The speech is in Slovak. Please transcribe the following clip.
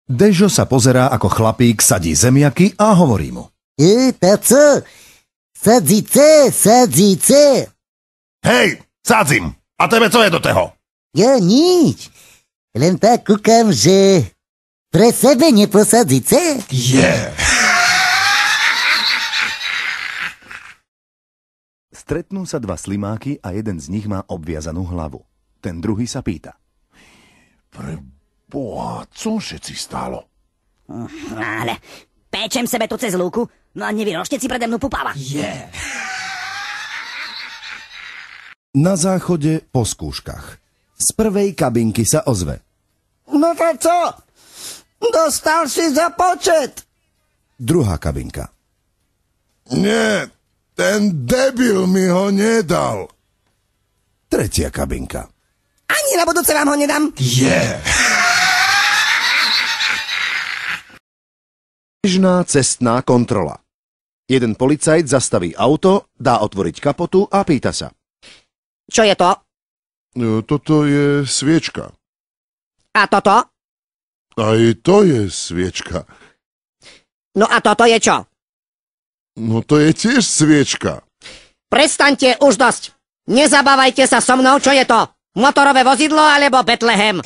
Dežo sa pozerá, ako chlapík sadí zemiaky a hovorí mu. Ta co? Sadzíce, sadzíce. Hej, sadzím. A tebe co je do toho? Ja nič. Len tak kúkam, že pre sebe neposadzíce? Stretnú sa dva slimáky a jeden z nich má obviazanú hlavu. Ten druhý sa pýta. Preboha, co všetci stálo? Ale pečem sebe tu cez lúku, no a nevyrožte si prede mnou pupáva. Na záchode po skúškach. Z prvej kabinky sa ozve. No to co? Dostal si za počet. Druhá kabinka. Nie, ten debil mi ho nedal. Tretia kabinka. Ani na budúce vám ho nedám. Bežná cestná kontrola. Jeden policajt zastaví auto, dá otvoriť kapotu a pýta sa. Čo je to? Toto je sviečka. A toto? Aj to je sviečka. No a toto je čo? No to je tiež sviečka. Prestaňte už dosť. Nezabávajte sa so mnou, čo je to? Motorové vozidlo alebo Betlehem?